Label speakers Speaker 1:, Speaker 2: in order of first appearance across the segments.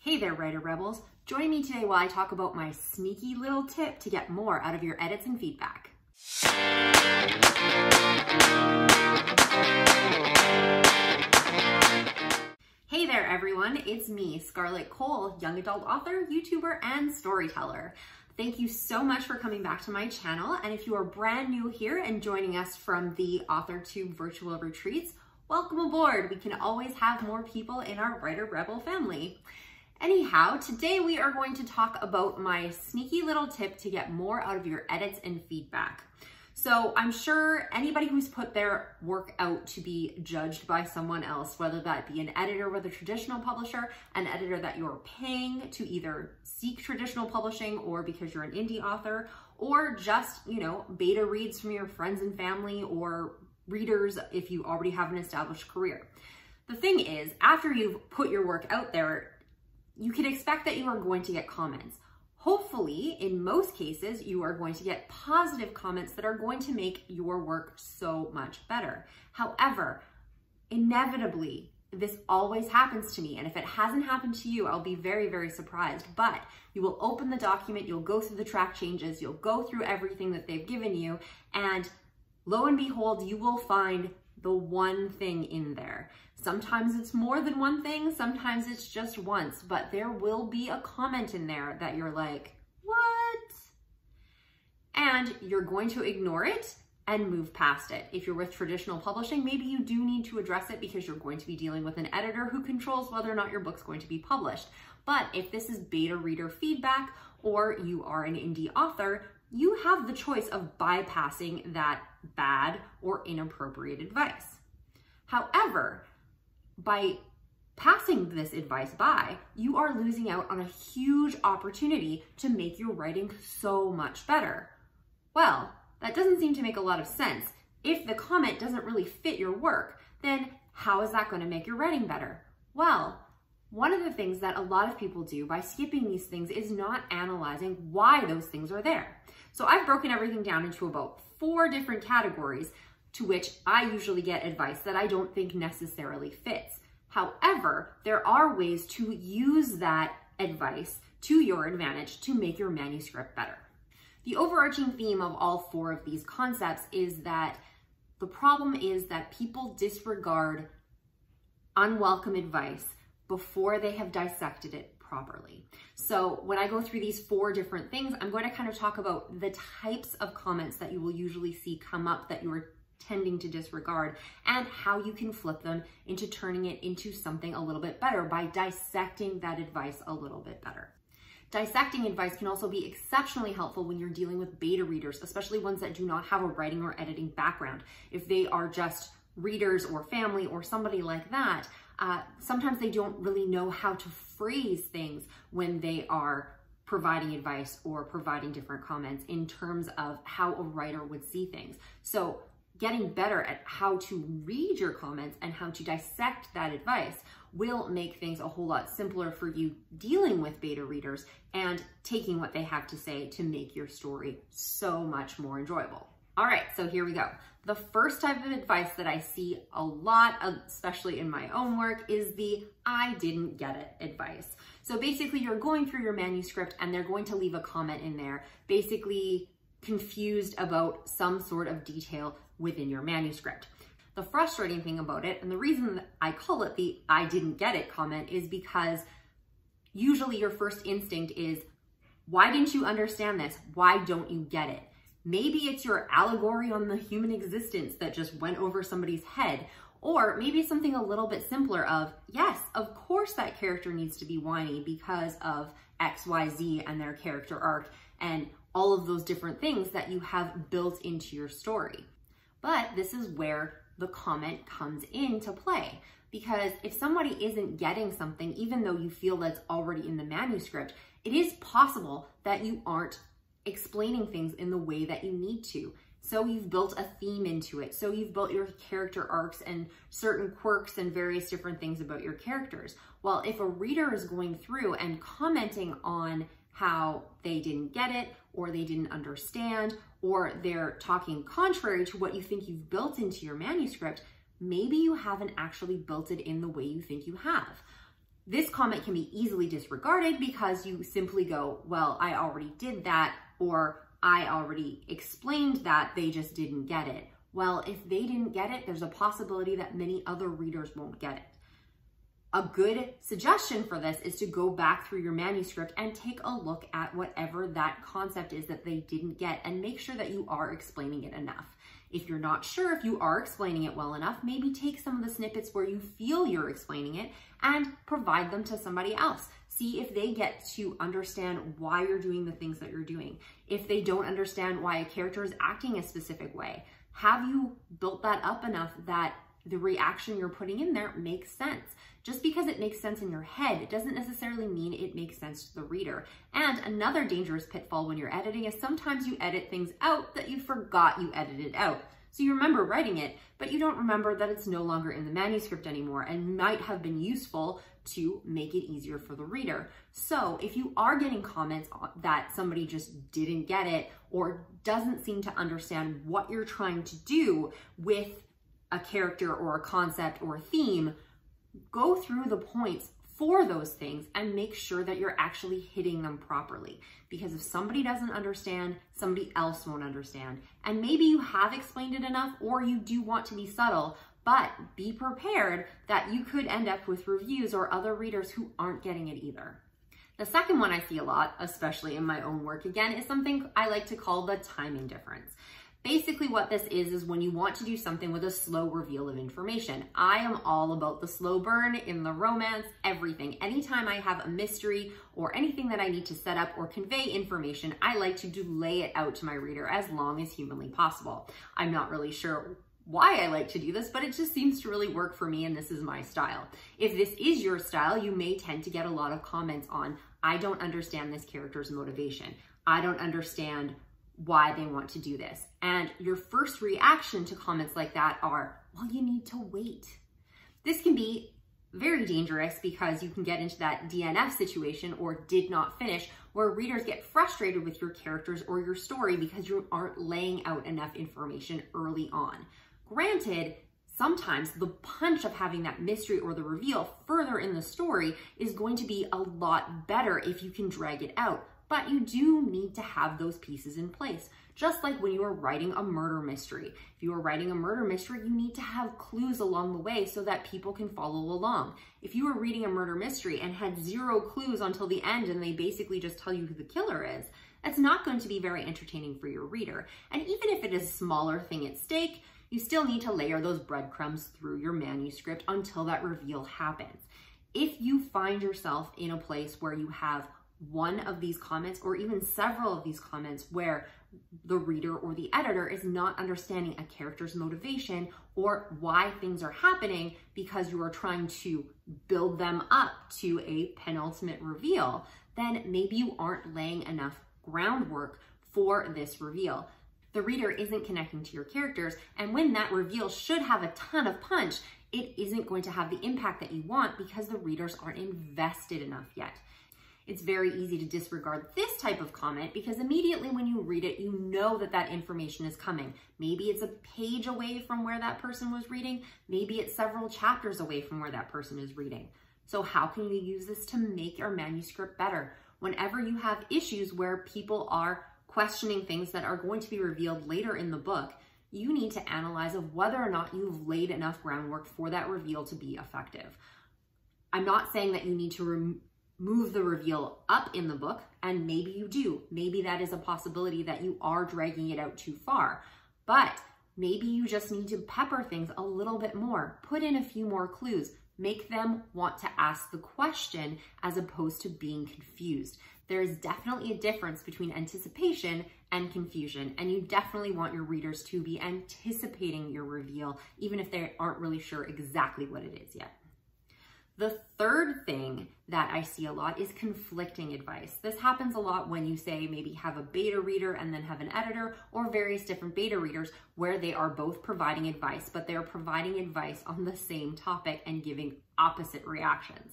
Speaker 1: Hey there, Writer Rebels. Join me today while I talk about my sneaky little tip to get more out of your edits and feedback. Hey there, everyone. It's me, Scarlett Kol, young adult author, YouTuber, and storyteller. Thank you so much for coming back to my channel. And if you are brand new here and joining us from the Author to Virtual Retreats, welcome aboard. We can always have more people in our Writer Rebel family. Anyhow, today we are going to talk about my sneaky little tip to get more out of your edits and feedback. So I'm sure anybody who's put their work out to be judged by someone else, whether that be an editor with a traditional publisher, an editor that you're paying to either seek traditional publishing or because you're an indie author, or just, beta reads from your friends and family or readers if you already have an established career. The thing is, after you've put your work out there, you can expect that you are going to get comments. Hopefully, in most cases, you are going to get positive comments that are going to make your work so much better. However, inevitably, this always happens to me. And if it hasn't happened to you, I'll be very, very surprised. But you will open the document, you'll go through the track changes, you'll go through everything that they've given you, and lo and behold, you will find the one thing in there. Sometimes it's more than one thing, sometimes it's just once, but there will be a comment in there that you're like, what? And you're going to ignore it and move past it. If you're with traditional publishing, maybe you do need to address it because you're going to be dealing with an editor who controls whether or not your book's going to be published. But if this is beta reader feedback or you are an indie author, you have the choice of bypassing that bad or inappropriate advice. However, by passing this advice by, you are losing out on a huge opportunity to make your writing so much better. Well, that doesn't seem to make a lot of sense. If the comment doesn't really fit your work, then how is that going to make your writing better? Well, one of the things that a lot of people do by skipping these things is not analyzing why those things are there. So I've broken everything down into about 4 different categories to which I usually get advice that I don't think necessarily fits. However, there are ways to use that advice to your advantage to make your manuscript better. The overarching theme of all 4 of these concepts is that the problem is that people disregard unwelcome advice before they have dissected it properly. So when I go through these 4 different things, I'm going to kind of talk about the types of comments that you will usually see come up that you're tending to disregard and how you can flip them into turning it into something a little bit better by dissecting that advice a little bit better. Dissecting advice can also be exceptionally helpful when you're dealing with beta readers, especially ones that do not have a writing or editing background. If they are just readers or family or somebody like that, sometimes they don't really know how to phrase things when they are providing advice or providing different comments in terms of how a writer would see things. So getting better at how to read your comments and how to dissect that advice will make things a whole lot simpler for you dealing with beta readers and taking what they have to say to make your story so much more enjoyable. All right, so here we go. The first type of advice that I see a lot, especially in my own work, is the I didn't get it advice. So basically you're going through your manuscript and they're going to leave a comment in there, basically confused about some sort of detail within your manuscript. The frustrating thing about it, and the reason that I call it the I didn't get it comment, is because usually your first instinct is, why didn't you understand this? Why don't you get it? Maybe it's your allegory on the human existence that just went over somebody's head, or maybe something a little bit simpler of, yes, of course that character needs to be whiny because of X, Y, Z and their character arc and all of those different things that you have built into your story. But this is where the comment comes into play, because if somebody isn't getting something, even though you feel that's already in the manuscript, it is possible that you aren't explaining things in the way that you need to. So you've built a theme into it. So you've built your character arcs and certain quirks and various different things about your characters. Well, if a reader is going through and commenting on how they didn't get it, or they didn't understand, or they're talking contrary to what you think you've built into your manuscript, maybe you haven't actually built it in the way you think you have. This comment can be easily disregarded because you simply go, well, I already did that, or I already explained that, they just didn't get it. Well, if they didn't get it, there's a possibility that many other readers won't get it. A good suggestion for this is to go back through your manuscript and take a look at whatever that concept is that they didn't get and make sure that you are explaining it enough. If you're not sure if you are explaining it well enough, maybe take some of the snippets where you feel you're explaining it and provide them to somebody else. See if they get to understand why you're doing the things that you're doing. If they don't understand why a character is acting a specific way, have you built that up enough that the reaction you're putting in there makes sense? Just because it makes sense in your head, it doesn't necessarily mean it makes sense to the reader. And another dangerous pitfall when you're editing is sometimes you edit things out that you forgot you edited out. So you remember writing it, but you don't remember that it's no longer in the manuscript anymore and might have been useful to make it easier for the reader. So if you are getting comments that somebody just didn't get it or doesn't seem to understand what you're trying to do with a character or a concept or a theme, go through the points for those things and make sure that you're actually hitting them properly. Because if somebody doesn't understand, somebody else won't understand. And maybe you have explained it enough or you do want to be subtle, but be prepared that you could end up with reviews or other readers who aren't getting it either. The second one I see a lot, especially in my own work again, is something I like to call the timing difference. Basically what this is when you want to do something with a slow reveal of information. I am all about the slow burn in the romance, everything. Anytime I have a mystery or anything that I need to set up or convey information, I like to delay it out to my reader as long as humanly possible. I'm not really sure why I like to do this, but it just seems to really work for me and this is my style. If this is your style, you may tend to get a lot of comments on, I don't understand this character's motivation. I don't understand why they want to do this. And your first reaction to comments like that are, well, you need to wait. This can be very dangerous because you can get into that DNF situation or did not finish, where readers get frustrated with your characters or your story because you aren't laying out enough information early on. Granted, sometimes the punch of having that mystery or the reveal further in the story is going to be a lot better if you can drag it out. But you do need to have those pieces in place. Just like when you are writing a murder mystery. If you are writing a murder mystery, you need to have clues along the way so that people can follow along. If you were reading a murder mystery and had zero clues until the end and they basically just tell you who the killer is, that's not going to be very entertaining for your reader. And even if it is a smaller thing at stake, you still need to layer those breadcrumbs through your manuscript until that reveal happens. If you find yourself in a place where you have one of these comments or even several of these comments where the reader or the editor is not understanding a character's motivation or why things are happening because you are trying to build them up to a penultimate reveal, then maybe you aren't laying enough groundwork for this reveal. The reader isn't connecting to your characters, and when that reveal should have a ton of punch, it isn't going to have the impact that you want because the readers aren't invested enough yet. It's very easy to disregard this type of comment because immediately when you read it, you know that that information is coming. Maybe it's a page away from where that person was reading. Maybe it's several chapters away from where that person is reading. So how can you use this to make your manuscript better? Whenever you have issues where people are questioning things that are going to be revealed later in the book, you need to analyze of whether or not you've laid enough groundwork for that reveal to be effective. I'm not saying that you need to move the reveal up in the book, and maybe you do. Maybe that is a possibility that you are dragging it out too far, but maybe you just need to pepper things a little bit more, put in a few more clues, make them want to ask the question as opposed to being confused. There is definitely a difference between anticipation and confusion, and you definitely want your readers to be anticipating your reveal, even if they aren't really sure exactly what it is yet. The third thing that I see a lot is conflicting advice. This happens a lot when you say maybe have a beta reader and then have an editor or various different beta readers where they are both providing advice, but they're providing advice on the same topic and giving opposite reactions.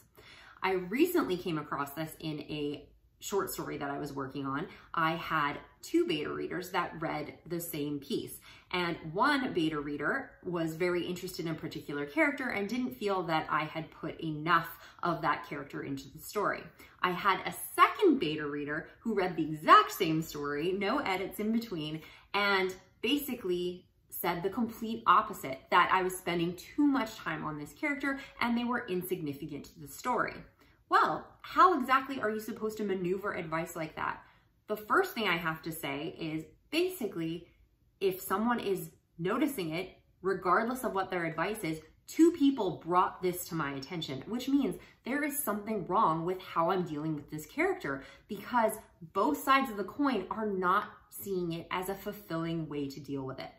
Speaker 1: I recently came across this in a short story that I was working on, I had 2 beta readers that read the same piece. And one beta reader was very interested in a particular character and didn't feel that I had put enough of that character into the story. I had a second beta reader who read the exact same story, no edits in between, and basically said the complete opposite, that I was spending too much time on this character and they were insignificant to the story. Well, how exactly are you supposed to maneuver advice like that? The first thing I have to say is basically, if someone is noticing it, regardless of what their advice is, 2 people brought this to my attention, which means there is something wrong with how I'm dealing with this character, because both sides of the coin are not seeing it as a fulfilling way to deal with it.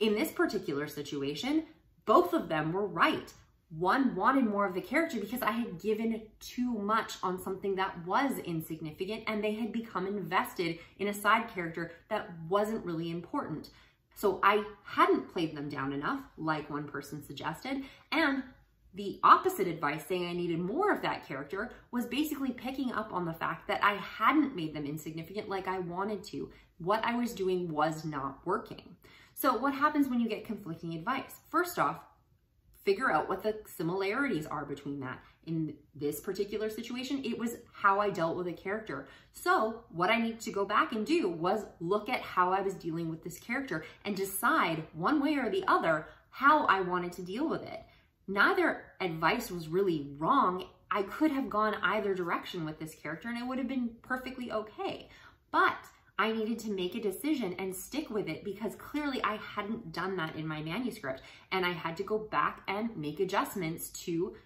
Speaker 1: In this particular situation, both of them were right. One wanted more of the character because I had given too much on something that was insignificant, and they had become invested in a side character that wasn't really important. So I hadn't played them down enough, like one person suggested, and the opposite advice, saying I needed more of that character, was basically picking up on the fact that I hadn't made them insignificant like I wanted to. What I was doing was not working. So what happens when you get conflicting advice? First off, figure out what the similarities are between that. In this particular situation, it was how I dealt with a character. So what I needed to go back and do was look at how I was dealing with this character and decide one way or the other how I wanted to deal with it. Neither advice was really wrong. I could have gone either direction with this character and it would have been perfectly okay. But I needed to make a decision and stick with it because clearly I hadn't done that in my manuscript, and I had to go back and make adjustments to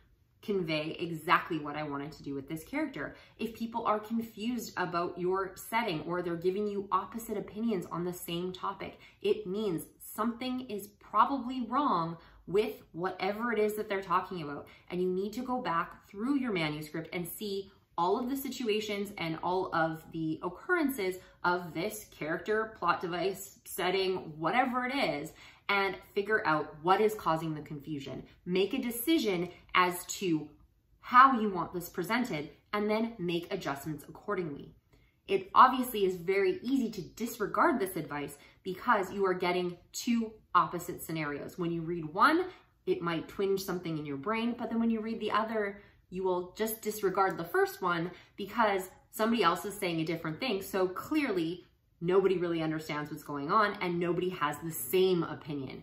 Speaker 1: convey exactly what I wanted to do with this character. If people are confused about your setting or they're giving you opposite opinions on the same topic, it means something is probably wrong with whatever it is that they're talking about. And you need to go back through your manuscript and see all of the situations and all of the occurrences of this character, plot device, setting, whatever it is, and figure out what is causing the confusion. Make a decision as to how you want this presented, and then make adjustments accordingly. It obviously is very easy to disregard this advice because you are getting 2 opposite scenarios. When you read one, it might twinge something in your brain, but then when you read the other, you will just disregard the first one because somebody else is saying a different thing. So clearly nobody really understands what's going on and nobody has the same opinion.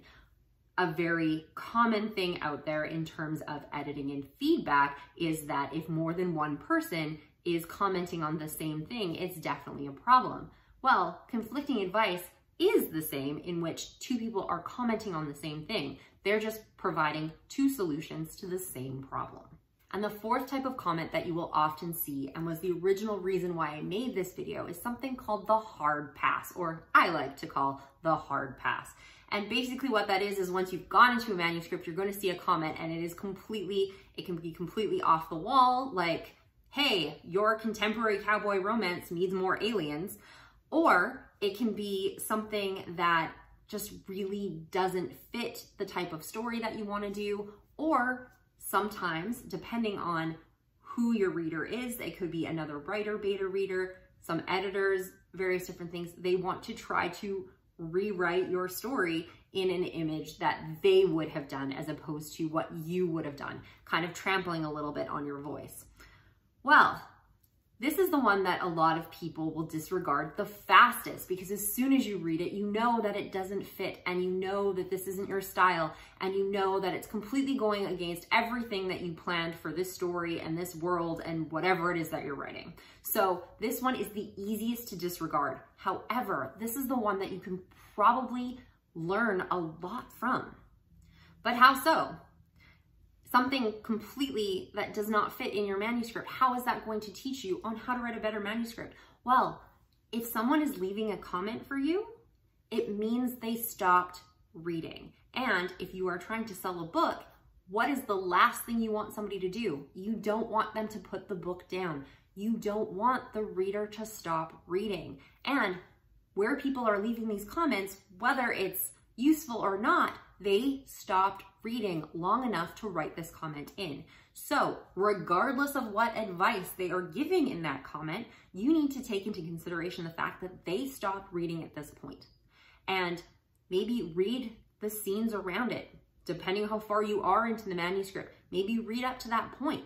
Speaker 1: A very common thing out there in terms of editing and feedback is that if more than one person is commenting on the same thing, it's definitely a problem. Well, conflicting advice is the same, in which 2 people are commenting on the same thing. They're just providing 2 solutions to the same problem. And the 4th type of comment that you will often see, and was the original reason why I made this video, is something called the hard pass, or I like to call the hard pass. And basically what that is once you've gone into a manuscript, you're going to see a comment and it can be completely off the wall, like, hey, your contemporary cowboy romance needs more aliens. Or it can be something that just really doesn't fit the type of story that you want to do, or sometimes, depending on who your reader is, they could be another writer, beta reader, some editors, various different things. They want to try to rewrite your story in an image that they would have done as opposed to what you would have done, kind of trampling a little bit on your voice. Well, this is the one that a lot of people will disregard the fastest, because as soon as you read it, you know that it doesn't fit, and you know that this isn't your style, and you know that it's completely going against everything that you planned for this story and this world and whatever it is that you're writing. So this one is the easiest to disregard. However, this is the one that you can probably learn a lot from. But how so? Something completely that does not fit in your manuscript, how is that going to teach you on how to write a better manuscript? Well, if someone is leaving a comment for you, it means they stopped reading. And if you are trying to sell a book, what is the last thing you want somebody to do? You don't want them to put the book down. You don't want the reader to stop reading. And where people are leaving these comments, whether it's useful or not, they stopped reading long enough to write this comment in. So regardless of what advice they are giving in that comment, you need to take into consideration the fact that they stopped reading at this point. And maybe read the scenes around it, depending how far you are into the manuscript. Maybe read up to that point.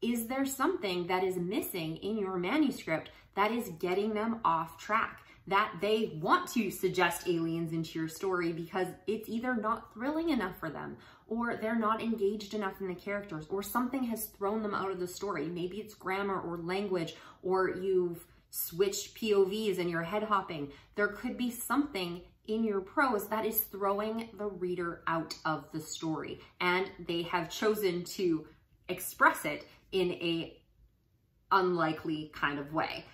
Speaker 1: Is there something that is missing in your manuscript that is getting them off track? That they want to suggest aliens into your story because it's either not thrilling enough for them, or they're not engaged enough in the characters, or something has thrown them out of the story. Maybe it's grammar or language, or you've switched POVs and you're head hopping. There could be something in your prose that is throwing the reader out of the story, and they have chosen to express it in a unlikely kind of way.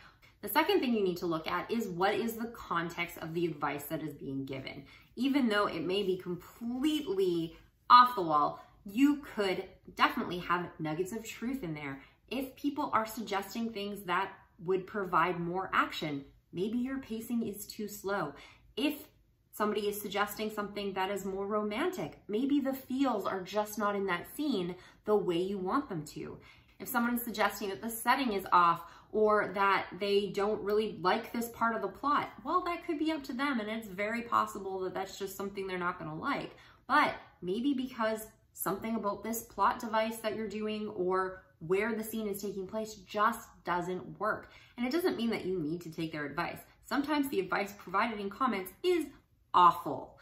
Speaker 1: The second thing you need to look at is what is the context of the advice that is being given. Even though it may be completely off the wall, you could definitely have nuggets of truth in there. If people are suggesting things that would provide more action, maybe your pacing is too slow. If somebody is suggesting something that is more romantic, maybe the feels are just not in that scene the way you want them to. If someone is suggesting that the setting is off, or that they don't really like this part of the plot, well, that could be up to them, and it's very possible that that's just something they're not going to like. But maybe because something about this plot device that you're doing or where the scene is taking place just doesn't work. And it doesn't mean that you need to take their advice. Sometimes the advice provided in comments is awful.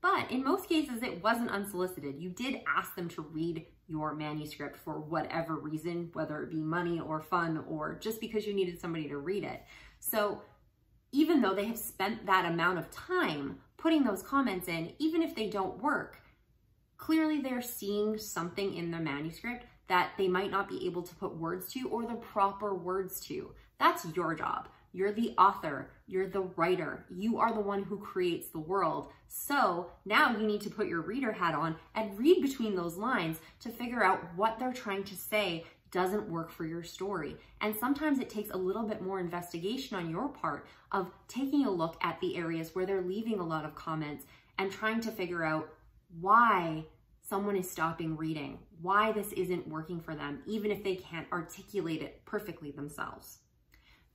Speaker 1: But in most cases, it wasn't unsolicited. You did ask them to read your manuscript for whatever reason, whether it be money or fun or just because you needed somebody to read it. So even though they have spent that amount of time putting those comments in, even if they don't work, clearly they're seeing something in the manuscript that they might not be able to put words to, or the proper words to. That's your job. You're the author, you're the writer, you are the one who creates the world. So now you need to put your reader hat on and read between those lines to figure out what they're trying to say doesn't work for your story. And sometimes it takes a little bit more investigation on your part of taking a look at the areas where they're leaving a lot of comments and trying to figure out why someone is stopping reading, why this isn't working for them, even if they can't articulate it perfectly themselves.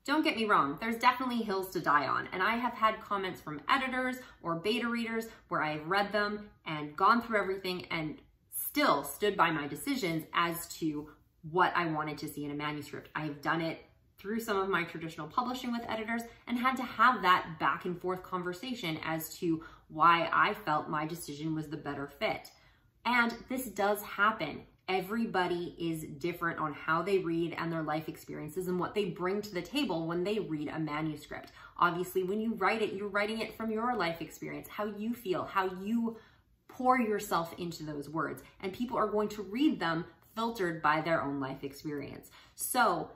Speaker 1: Don't get me wrong, there's definitely hills to die on, and I have had comments from editors or beta readers where I've read them and gone through everything and still stood by my decisions as to what I wanted to see in a manuscript. I've done it through some of my traditional publishing with editors and had to have that back and forth conversation as to why I felt my decision was the better fit. And this does happen. Everybody is different on how they read and their life experiences and what they bring to the table when they read a manuscript. Obviously, when you write it, you're writing it from your life experience, how you feel, how you pour yourself into those words, and people are going to read them filtered by their own life experience. So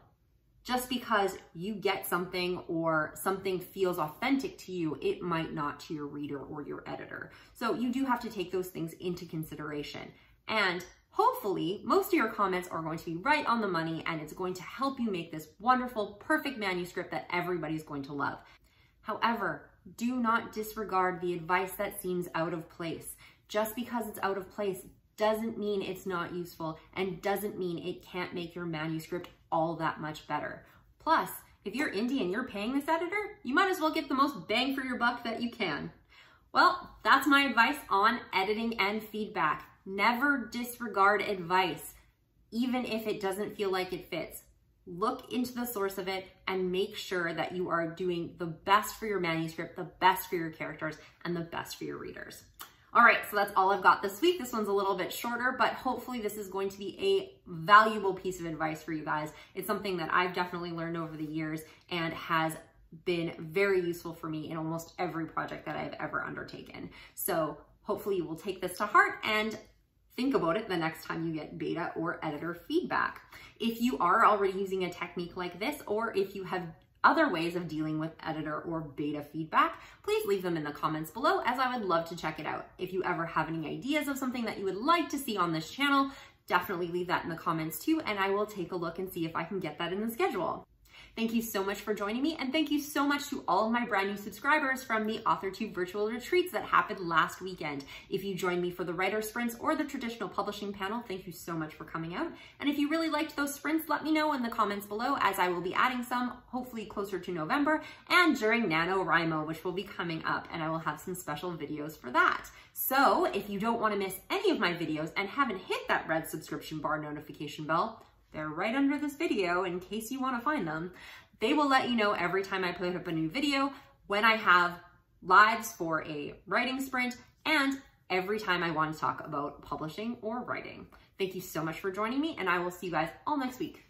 Speaker 1: just because you get something or something feels authentic to you, it might not to your reader or your editor. So you do have to take those things into consideration. And hopefully, most of your comments are going to be right on the money, and it's going to help you make this wonderful, perfect manuscript that everybody's going to love. However, do not disregard the advice that seems out of place. Just because it's out of place doesn't mean it's not useful, and doesn't mean it can't make your manuscript all that much better. Plus, if you're indie and you're paying this editor, you might as well get the most bang for your buck that you can. Well, that's my advice on editing and feedback. Never disregard advice, even if it doesn't feel like it fits. Look into the source of it and make sure that you are doing the best for your manuscript, the best for your characters, and the best for your readers. All right, so that's all I've got this week. This one's a little bit shorter, but hopefully this is going to be a valuable piece of advice for you guys. It's something that I've definitely learned over the years and has been very useful for me in almost every project that I've ever undertaken. So hopefully you will take this to heart and think about it the next time you get beta or editor feedback. If you are already using a technique like this, or if you have other ways of dealing with editor or beta feedback, please leave them in the comments below, as I would love to check it out. If you ever have any ideas of something that you would like to see on this channel, definitely leave that in the comments too, and I will take a look and see if I can get that in the schedule. Thank you so much for joining me, and thank you so much to all of my brand new subscribers from the AuthorTube virtual retreats that happened last weekend. If you joined me for the writer sprints or the traditional publishing panel, thank you so much for coming out. And if you really liked those sprints, let me know in the comments below, as I will be adding some, hopefully closer to November, and during NaNoWriMo, which will be coming up, and I will have some special videos for that. So if you don't want to miss any of my videos and haven't hit that red subscription bar notification bell, they're right under this video in case you want to find them. They will let you know every time I put up a new video, when I have lives for a writing sprint, and every time I want to talk about publishing or writing. Thank you so much for joining me, and I will see you guys all next week.